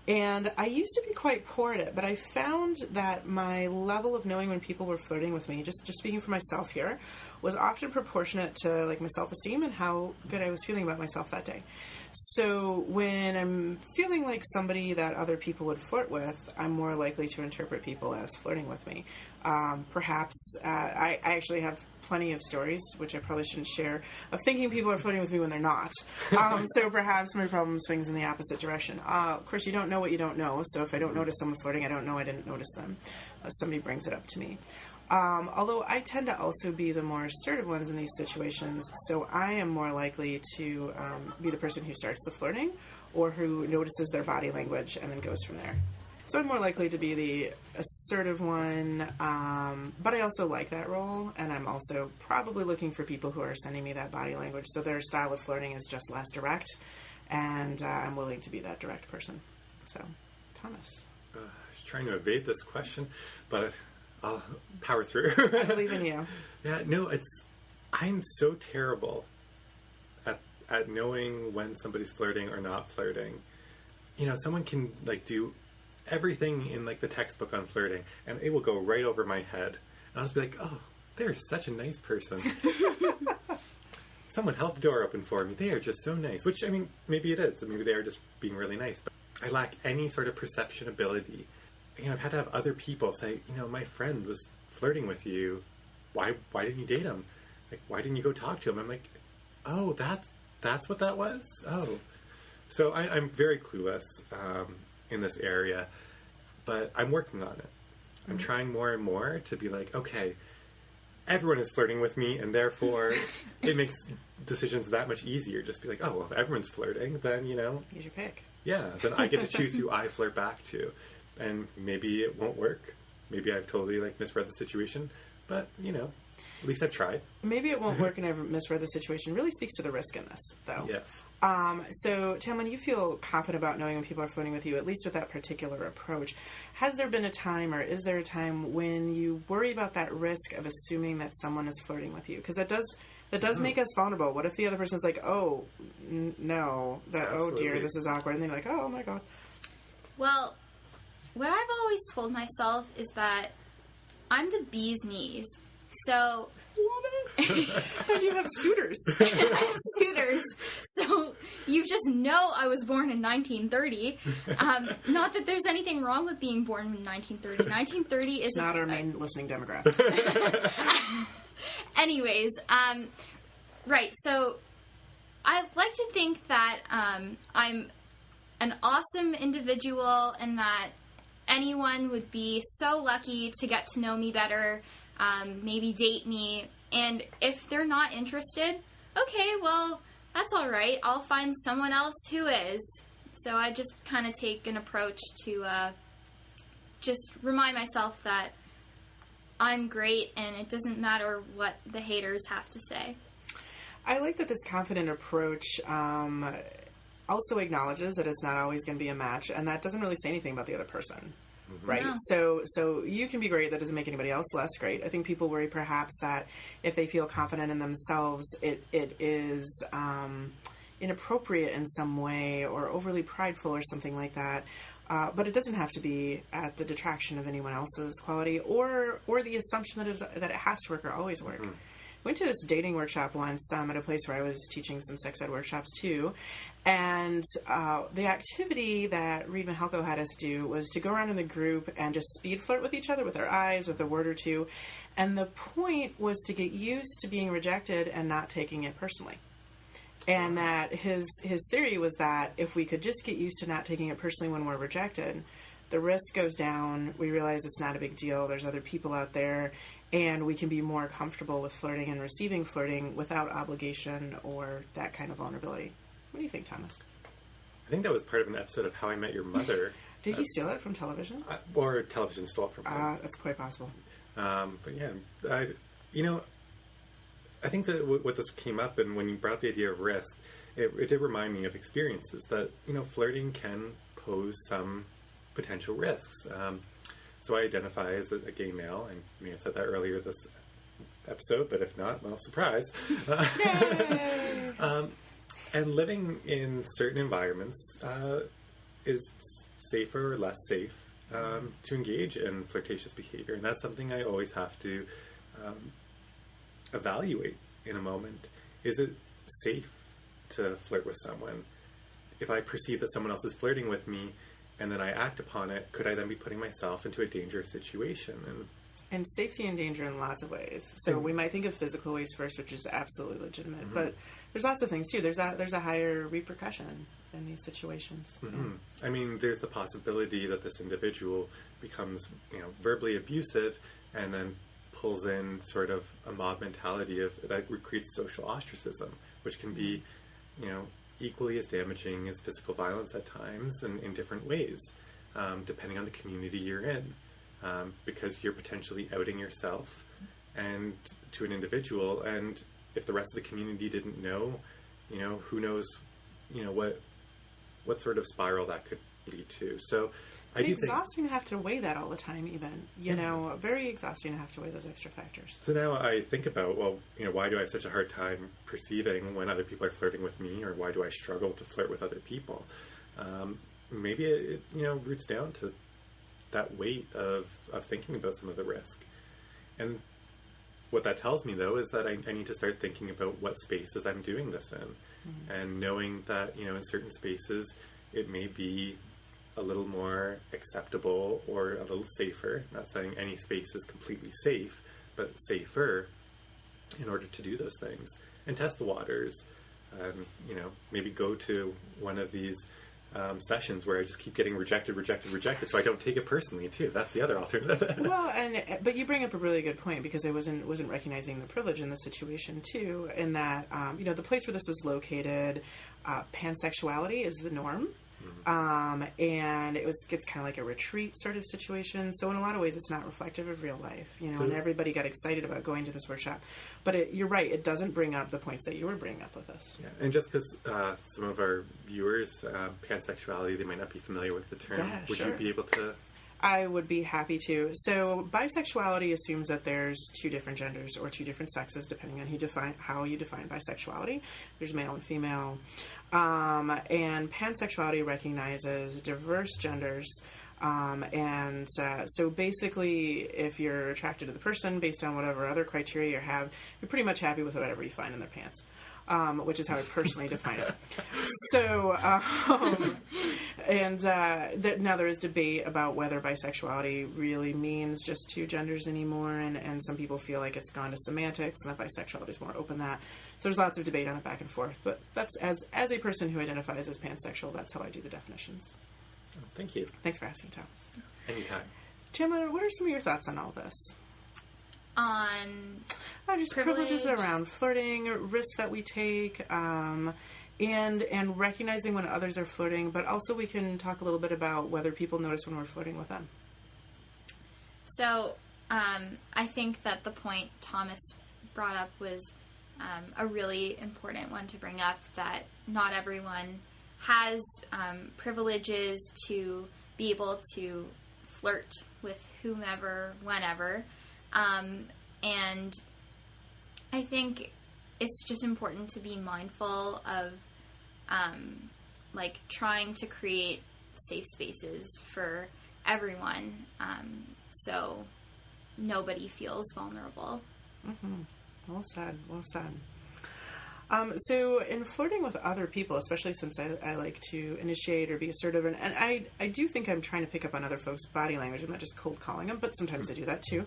And I used to be quite poor at it, but I found that my level of knowing when people were flirting with me, just speaking for myself here, was often proportionate to like my self-esteem and how good I was feeling about myself that day. So when I'm feeling like somebody that other people would flirt with, I'm more likely to interpret people as flirting with me. Perhaps I actually have plenty of stories, which I probably shouldn't share, of thinking people are flirting with me when they're not. So perhaps my problem swings in the opposite direction. Of course, you don't know what you don't know, so if I don't notice someone flirting, I don't know I didn't notice them. Somebody brings it up to me. Although I tend to also be the more assertive ones in these situations, so I am more likely to be the person who starts the flirting or who notices their body language and then goes from there. So I'm more likely to be the assertive one, but I also like that role, and I'm also probably looking for people who are sending me that body language, so their style of flirting is just less direct, and I'm willing to be that direct person. So, Thomas. I was trying to evade this question, but I'll power through. I believe in you. Yeah, no, I'm so terrible at knowing when somebody's flirting or not flirting. You know, someone can, like, do everything in like the textbook on flirting and it will go right over my head and I'll just be like, oh, they're such a nice person. Someone held the door open for me, they are just so nice, which I mean maybe it is, maybe they are just being really nice, but I lack any sort of perception ability. You know, I've had to have other people say, you know, my friend was flirting with you, why didn't you date him, like why didn't you go talk to him? I'm like, oh, that's what that was. Oh, so I'm very clueless in this area, but I'm working on it. I'm trying more and more to be like, okay, everyone is flirting with me, and therefore it makes decisions that much easier. Just be like, oh, well, if everyone's flirting, then, you know, Here's your pick. Yeah, then I get to choose who I flirt back to. And maybe it won't work. Maybe I've totally, like, misread the situation, but, you know, at least I've tried. Maybe it won't work and I've misread the situation. Really speaks to the risk in this, though. Yes. So, Tamlin, you feel confident about knowing when people are flirting with you, at least with that particular approach. Has there been a time, or is there a time when you worry about that risk of assuming that someone is flirting with you? Because that does make us vulnerable. What if the other person's like, oh, no, oh dear, this is awkward, and they're like, oh my god. Well, what I've always told myself is that I'm the bee's knees. So, and you have suitors. I have suitors. So you just know I was born in 1930. Not that there's anything wrong with being born in 1930. 1930 is not our main listening demographic. Anyways, right. So I like to think that I'm an awesome individual, and that anyone would be so lucky to get to know me better. Maybe date me, and if they're not interested, okay, well, that's all right. I'll find someone else who is. So I just kind of take an approach to just remind myself that I'm great, and it doesn't matter what the haters have to say. I like that this confident approach also acknowledges that it's not always going to be a match, and that doesn't really say anything about the other person. Right. No. So you can be great. That doesn't make anybody else less great. I think people worry perhaps that if they feel confident in themselves, it is inappropriate in some way or overly prideful or something like that. But it doesn't have to be at the detraction of anyone else's quality or the assumption that it has to work or always work. Went to this dating workshop once at a place where I was teaching some sex ed workshops too, and the activity that Reed Mahalko had us do was to go around in the group and just speed flirt with each other with our eyes, with a word or two, and the point was to get used to being rejected and not taking it personally. And that his theory was that if we could just get used to not taking it personally when we're rejected, the risk goes down, we realize it's not a big deal, there's other people out there, and we can be more comfortable with flirting and receiving flirting without obligation or that kind of vulnerability. What do you think, Thomas? I think that was part of an episode of How I Met Your Mother. Did he steal it from television? Or television stole it from him. That's quite possible. But yeah, I think that what this came up, and when you brought up the idea of risk, it did remind me of experiences that, you know, flirting can pose some potential risks. So I identify as a gay male. I may have said that earlier this episode, but if not, well, surprise. And living in certain environments, is safer or less safe to engage in flirtatious behavior. And that's something I always have to evaluate in a moment. Is it safe to flirt with someone? If I perceive that someone else is flirting with me and then I act upon it, could I then be putting myself into a dangerous situation? And safety and danger in lots of ways. So we might think of physical ways first, which is absolutely legitimate. Mm-hmm. But there's lots of things too. There's a higher repercussion in these situations. Mm-hmm. I mean, there's the possibility that this individual becomes, verbally abusive and then pulls in sort of a mob mentality that creates social ostracism, which can be, equally as damaging as physical violence at times and in different ways, depending on the community you're in. Because you're potentially outing yourself and to an individual, and if the rest of the community didn't know, who knows, what sort of spiral that could lead to. So I do think exhausting to have to weigh that all the time, even, very exhausting to have to weigh those extra factors. So now I think about, why do I have such a hard time perceiving when other people are flirting with me, or why do I struggle to flirt with other people? Maybe it roots down to that weight of thinking about some of the risk. And what that tells me, though, is that I need to start thinking about what spaces I'm doing this in. Mm-hmm. And knowing that, in certain spaces, it may be a little more acceptable or a little safer. Not saying any space is completely safe, but safer in order to do those things. And test the waters. Maybe go to one of these sessions where I just keep getting rejected, so I don't take it personally too. That's the other alternative. Well, but you bring up a really good point, because I wasn't recognizing the privilege in the situation too, in that the place where this was located, pansexuality is the norm. And it's kind of like a retreat sort of situation. So in a lot of ways, it's not reflective of real life, and everybody got excited about going to this workshop. But you're right, it doesn't bring up the points that you were bringing up with us. Yeah, and just because some of our viewers, pansexuality, they might not be familiar with the term, would you be able to... I would be happy to. So bisexuality assumes that there's two different genders or two different sexes, depending on how you define bisexuality. There's male and female. And pansexuality recognizes diverse genders. So basically, if you're attracted to the person based on whatever other criteria you have, you're pretty much happy with whatever you find in their pants. Which is how I personally define it. So, now there is debate about whether bisexuality really means just two genders anymore, and some people feel like it's gone to semantics, and that bisexuality is more open than that. So there's lots of debate on it back and forth, but that's, as a person who identifies as pansexual, that's how I do the definitions. Oh, thank you. Thanks for asking, Thomas. Anytime. Tamla, what are some of your thoughts on all this? On just privileges around flirting, risks that we take, and recognizing when others are flirting, but also we can talk a little bit about whether people notice when we're flirting with them. So, I think that the point Thomas brought up was a really important one to bring up, that not everyone has privileges to be able to flirt with whomever, whenever. And I think it's just important to be mindful of, trying to create safe spaces for everyone, so nobody feels vulnerable. Mm-hmm. Well said. So in flirting with other people, especially since I like to initiate or be assertive, and I do think I'm trying to pick up on other folks' body language. I'm not just cold calling them, but sometimes I do that too.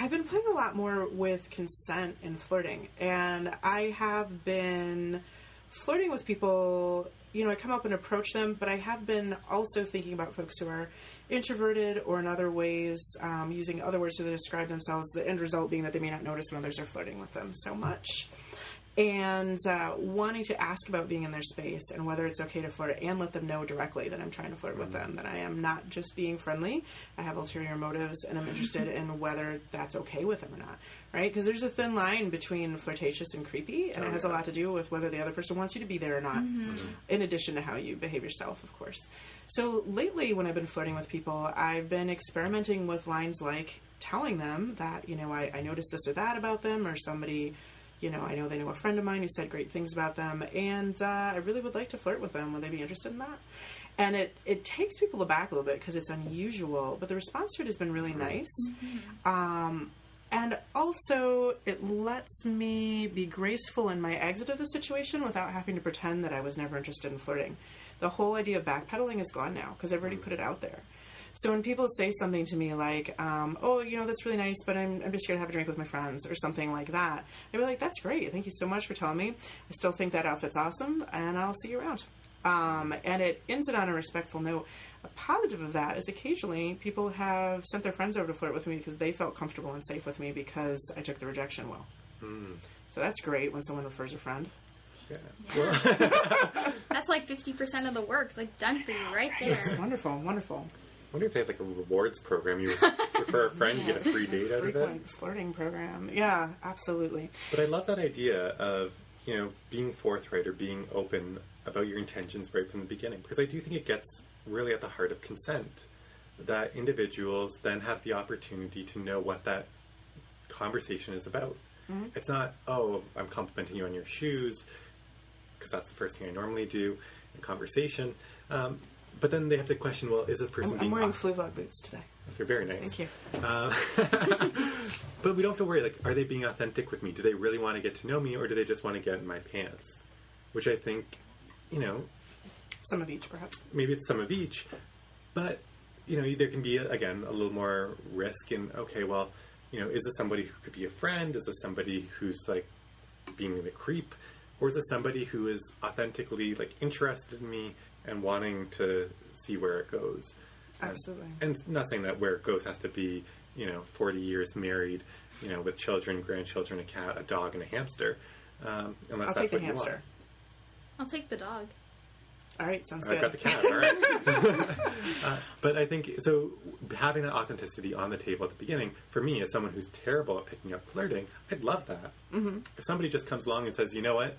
I've been playing a lot more with consent in flirting, and I have been flirting with people, I come up and approach them, but I have been also thinking about folks who are introverted or in other ways, using other words to describe themselves, the end result being that they may not notice when others are flirting with them so much. And wanting to ask about being in their space and whether it's okay to flirt, and let them know directly that I'm trying to flirt with them, that I am not just being friendly, I have ulterior motives, and I'm interested in whether that's okay with them or not, right? Because there's a thin line between flirtatious and creepy, and it has a lot to do with whether the other person wants you to be there or not, in addition to how you behave yourself, of course. So lately, when I've been flirting with people, I've been experimenting with lines like telling them that, I noticed this or that about them, or somebody you know, I know they know a friend of mine who said great things about them, and I really would like to flirt with them. Would they be interested in that? And it takes people aback a little bit because it's unusual, but the response to it has been really nice. And also, it lets me be graceful in my exit of the situation without having to pretend that I was never interested in flirting. The whole idea of backpedaling is gone now because I've already put it out there. So when people say something to me like, oh, you know, that's really nice, but I'm just here to have a drink with my friends or something like that, I'd be like, that's great. Thank you so much for telling me. I still think that outfit's awesome, and I'll see you around. And it ends it on a respectful note. A positive of that is occasionally people have sent their friends over to flirt with me because they felt comfortable and safe with me because I took the rejection well. So that's great when someone refers a friend. Yeah. That's like 50% of the work, like, done for you right there. It's wonderful, wonderful. I wonder if they have like a rewards program. You refer a friend, you get a free date out of it. Flirting program. Yeah, absolutely. But I love that idea of, you know, being forthright or being open about your intentions right from the beginning. Because I do think it gets really at the heart of consent. That individuals then have the opportunity to know what that conversation is about. It's not, oh, I'm complimenting you on your shoes, because that's the first thing I normally do in conversation. But then they have to question, well, is this person being... I'm wearing Fluevog boots today. They're very nice. Thank you. But we don't have to worry, like, are they being authentic with me? Do they really want to get to know me, or do they just want to get in my pants? Which I think, you know... Some of each, perhaps. Maybe it's some of each. But, you know, there can be, again, a little more risk in, okay, well, you know, is this somebody who could be a friend? Is this somebody who's, like, being a creep? Or is it somebody who is authentically, like, interested in me and wanting to see where it goes? Absolutely. And not saying that where it goes has to be, you know, 40 years married, you know, with children, grandchildren, a cat, a dog, and a hamster. Unless I'll that's take the what you hamster. want. I'll take the dog. All right, sounds I've good. got the cat, all right. But I think, so having that authenticity on the table at the beginning, for me, as someone who's terrible at picking up flirting, I'd love that. If somebody just comes along and says, you know what,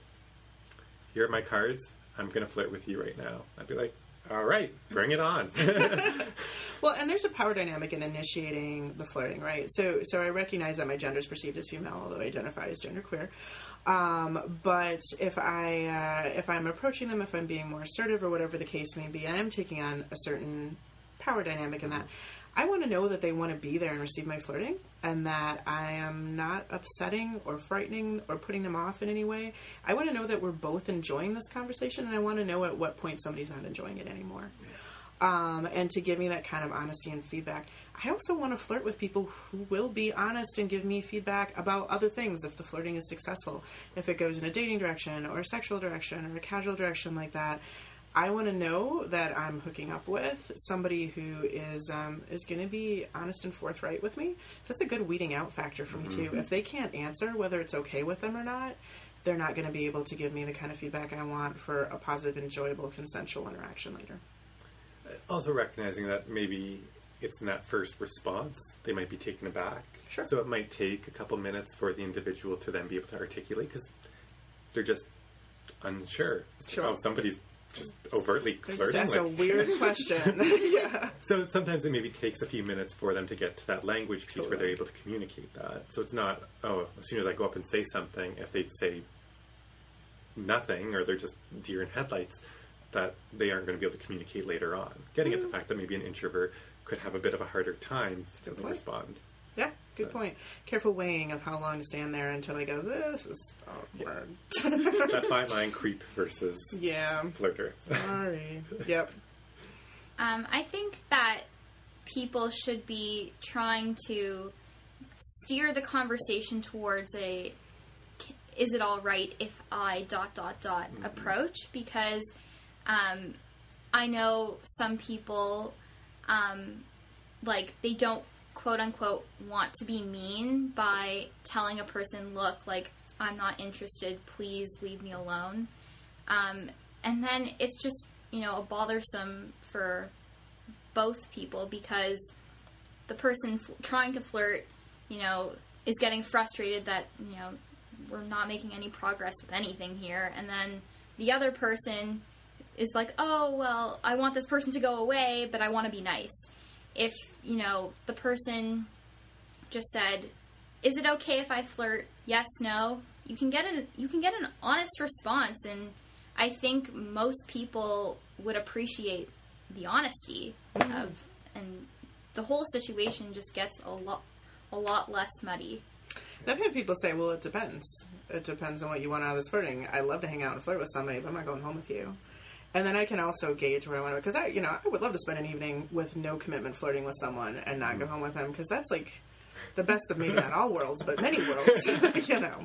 here are my cards, I'm going to flirt with you right now, I'd be like, all right, bring it on. Well, and there's a power dynamic in initiating the flirting, right? So I recognize that my gender is perceived as female, although I identify as genderqueer. But if I'm approaching them, if I'm being more assertive or whatever the case may be, I am taking on a certain power dynamic in that. I want to know that they want to be there and receive my flirting, and that I am not upsetting or frightening or putting them off in any way. I want to know that we're both enjoying this conversation, and I want to know at what point somebody's not enjoying it anymore. And to give me that kind of honesty and feedback. I also want to flirt with people who will be honest and give me feedback about other things if the flirting is successful. If it goes in a dating direction or a sexual direction or a casual direction like that, I want to know that I'm hooking up with somebody who is going to be honest and forthright with me. So that's a good weeding out factor for me too. If they can't answer whether it's okay with them or not, they're not going to be able to give me the kind of feedback I want for a positive, enjoyable, consensual interaction later. Also recognizing that maybe it's in that first response, they might be taken aback. Sure. So it might take a couple minutes for the individual to then be able to articulate because they're just unsure. Sure. Oh, somebody's just overtly flirting. That's a weird question. Yeah. So sometimes it maybe takes a few minutes for them to get to that language piece where they're able to communicate that. So it's not, oh, as soon as I go up and say something, if they say nothing or they're just deer in headlights, that they aren't going to be able to communicate later on. Getting at the fact that maybe an introvert could have a bit of a harder time to respond. Yeah, good point. Careful weighing of how long to stand there until I go, this is awkward. That fine line, creep versus flirter. Sorry. Yep. I think that people should be trying to steer the conversation towards a is it all right if I ... approach, because I know some people like they don't quote unquote want to be mean by telling a person, look, like, I'm not interested, please leave me alone. And then it's just, you know, bothersome for both people because the person trying to flirt, you know, is getting frustrated that, you know, we're not making any progress with anything here. And then the other person is like, oh, well, I want this person to go away, but I want to be nice. If, you know, the person just said, is it okay if I flirt? Yes, no. you can get an honest response, and I think most people would appreciate the honesty of, and the whole situation just gets a lot less muddy. And I've had people say, well, it depends. It depends on what you want out of this flirting. I love to hang out and flirt with somebody, but I'm not going home with you. And then I can also gauge where I want to, because I would love to spend an evening with no commitment flirting with someone and not go home with them, because that's like the best of maybe not all worlds, but many worlds, you know.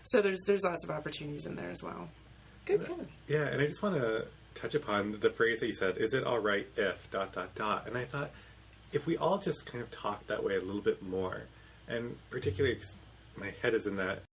So there's lots of opportunities in there as well. Good. Yeah, and I just want to touch upon the phrase that you said, is it all right if ... And I thought, if we all just kind of talked that way a little bit more, and particularly 'cause my head is in that